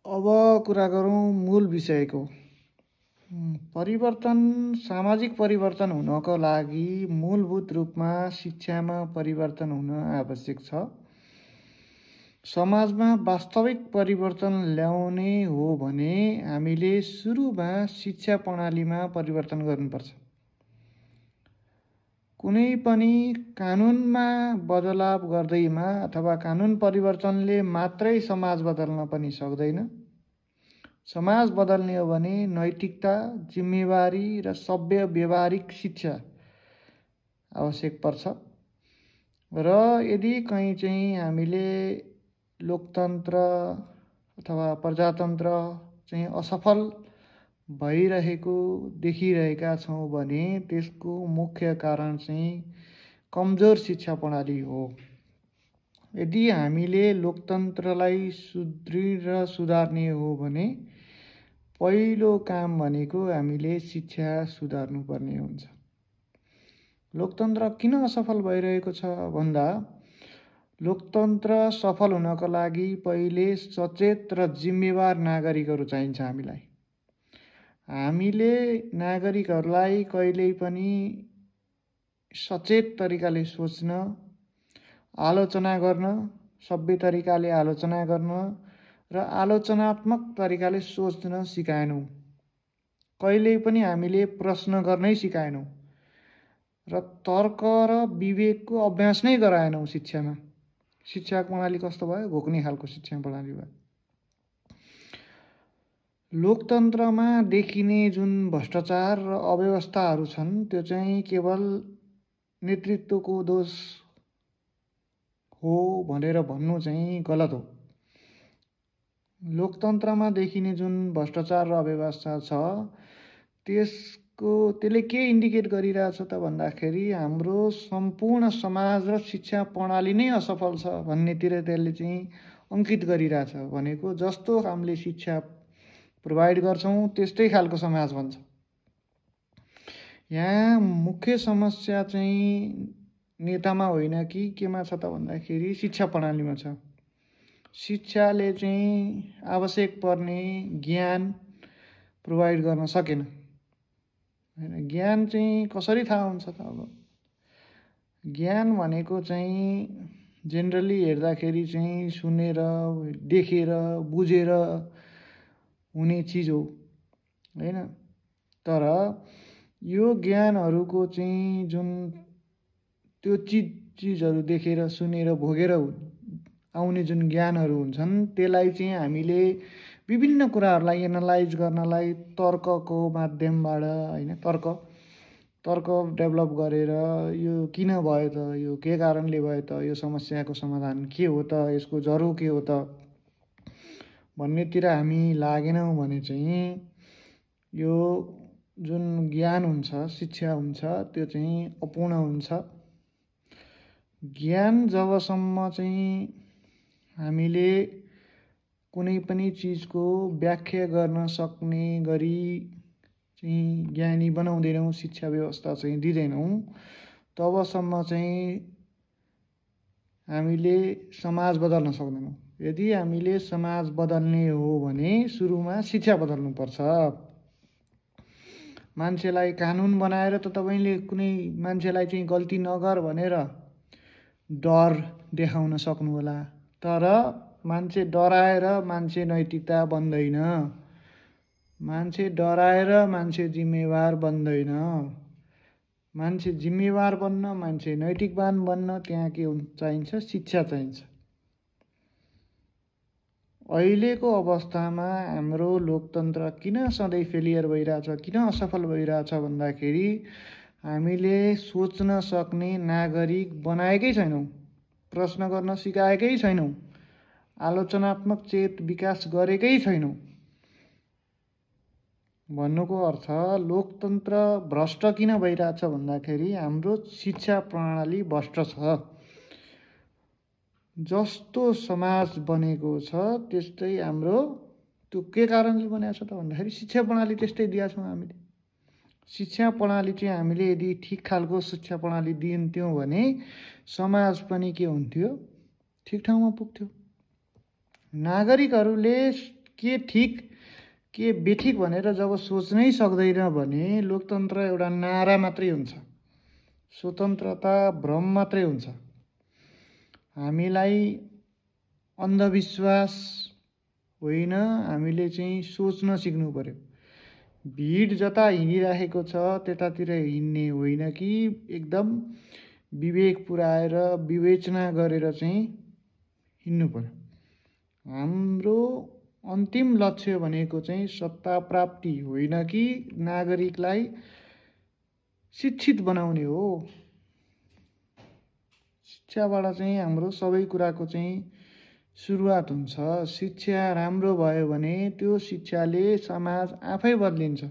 अब कुरा गरौँ मूल विषयको। परिवर्तन सामाजिक परिवर्तन हुनको लागि मूलभूत रूपमा शिक्षामा परिवर्तन हुन आवश्यक छ। समाजमा वास्तविक परिवर्तन ल्याउने हो भने हामीले सुरुमा शिक्षा प्रणालीमा परिवर्तन गर्नुपर्छ। कुनै पनि कानुनमा बदलाव गर्दैमा अथवा कानुन परिवर्तनले मात्रै समाज बदल्न पनि सक्दैन। समाज बदल्ने हो भने नैतिकता, जिम्मेवारी र सभ्य व्यवहारिक शिक्षा आवश्यक पर्छ। र यदि कहीँ चाहिँ हामीले लोकतन्त्र अथवा प्रजातन्त्र चाहिँ असफल भइरहेको देखिरहेका छौँ भने त्यसको मुख्य कारण चाहिँ कमजोर शिक्षा प्रणाली हो। यदि हामीले लोकतन्त्रलाई सुदृढ र सुधार्ने हो भने पहिलो काम भनेको हामीले शिक्षा सुधार्नुपर्ने हुन्छ। लोकतन्त्र किन असफल भइरहेको छ भन्दा लोकतन्त्र सफल हुनको लागि पहिले सचेत र जिम्मेवार नागरिकहरू चाहिन्छ। हामीले नागरिकहरूलाई कहिल्यै पनि सचेत तरिकाले सोच्न, आलोचना गर्न, सभ्य तरिकाले आलोचना गर्न र आलोचनात्मक तरिकाले सोच्न सिकाएनौँ। कहिल्यै पनि हामीले प्रश्न गर्नै सिकाएनौँ र तर्क र विवेकको अभ्यास नै गराएनौँ शिक्षामा। शिक्षा प्रणाली कस्तो भयो? घोक्ने खालको शिक्षा प्रणाली भयो। लोकतन्त्रमा देखिने जुन भ्रष्टाचार र अव्यवस्थाहरू छन् त्यो चाहिँ केवल नेतृत्वको दोष हो भनेर भन्नु चाहिँ गलत हो। लोकतन्त्रमा देखिने जुन भ्रष्टाचार र अव्यवस्था छ त्यसले के इन्डिकेट गरिरहेछ त भन्दाखेरि हाम्रो सम्पूर्ण समाज र शिक्षा प्रणाली नै असफल छ भन्नेतिर त्यसले चाहिँ अङ्कित गरिरहेछ। भनेको जस्तो हामीले शिक्षा प्रोभाइड गर्छौँ त्यस्तै खालको समाज बन्छ। यहाँ मुख्य समस्या चाहिँ नेतामा होइन कि केमा छ त भन्दाखेरि शिक्षा प्रणालीमा छ। शिक्षाले चाहिँ आवश्यक पर्ने ज्ञान प्रोभाइड गर्न सकेन। हैन, ज्ञान चाहिँ कसरी थाहा हुन्छ त? अब ज्ञान भनेको चाहिँ जेनरली हेर्दाखेरि चाहिँ सुनेर, देखेर, बुझेर हुने चिज हो हैन। तर यो ज्ञानहरूको चाहिँ जुन त्यो चिजहरू देखेर, सुनेर, भोगेर आउने जुन ज्ञानहरू हुन्छन् त्यसलाई चाहिँ हामीले विभिन्न कुराहरूलाई एनालाइज गर्नलाई तर्कको माध्यमबाट हैन, तर्क डेभलप गरेर यो किन भयो त, यो के कारणले भयो त, यो समस्याको समाधान के हो त, यसको जरो के हो त भन्नेतिर हामी लागेनौँ भने चाहिँ यो जुन ज्ञान हुन्छ, शिक्षा हुन्छ त्यो चाहिँ अपूर्ण हुन्छ। ज्ञान जबसम्म चाहिँ हामीले कुनै पनि चिजको व्याख्या गर्न सक्ने गरी चाहिँ ज्ञानी बनाउँदैनौँ, शिक्षा व्यवस्था चाहिँ दिँदैनौँ, तबसम्म चाहिँ हामीले समाज बदल्न सक्दैनौँ। यदि हामीले समाज बदल्ने हो भने सुरुमा शिक्षा बदल्नुपर्छ। मान्छेलाई कानुन बनाएर त तपाईँले कुनै मान्छेलाई चाहिँ गल्ती नगर भनेर डर देखाउन सक्नु होला, तर मान्छे डराएर मान्छे नैतिकता बन्दैन। मान्छे डराएर मान्छे जिम्मेवार बन्दैन। मान्छे जिम्मेवार बन्न, मान्छे नैतिकवान बन्न त्यहाँ के चाहिन्छ? शिक्षा चाहिन्छ। अहिलेको अवस्थामा हाम्रो लोकतन्त्र किन सधैँ फेलियर भइरहेछ, किन असफल भइरहेछ भन्दाखेरि हामीले सोच्न सक्ने नागरिक बनाएकै छैनौँ, प्रश्न गर्न सिकाएकै छैनौँ, आलोचनात्मक चेत विकास गरेकै छैनौँ। भन्नुको अर्थ लोकतन्त्र भ्रष्ट किन भइरहेछ भन्दाखेरि हाम्रो शिक्षा प्रणाली भ्रष्ट छ। जस्तो समाज बनेको छ त्यस्तै हाम्रो त्यो के कारणले बनेको छ त भन्दाखेरि शिक्षा प्रणाली त्यस्तै दिएका छौँ हामीले। शिक्षा प्रणाली चाहिँ हामीले यदि ठिक खालको शिक्षा प्रणाली दिन्थ्यौँ भने समाज पनि के हुन्थ्यो? ठिक ठाउँमा पुग्थ्यो। नागरिकहरूले के ठिक के बेठिक भनेर जब सोच्नै सक्दैन भने लोकतन्त्र एउटा नारा मात्रै हुन्छ, स्वतन्त्रता भ्रम मात्रै हुन्छ। हामीलाई अन्धविश्वास होइन, हामीले चाहिँ सोच्न सिक्नु पर्यो। भिड जता हिँडिराखेको छ त्यतातिर हिँड्ने होइन कि एकदम विवेक पुऱ्याएर विवेचना गरेर चाहिँ हिँड्नु पर्यो। हाम्रो अन्तिम लक्ष्य भनेको चाहिँ सत्ता प्राप्ति होइन कि नागरिकलाई शिक्षित बनाउने हो। शिक्षाबाट चाहिँ हाम्रो सबै कुराको चाहिँ सुरुवात हुन्छ। शिक्षा राम्रो भयो भने त्यो शिक्षाले समाज आफै बदलिन्छ।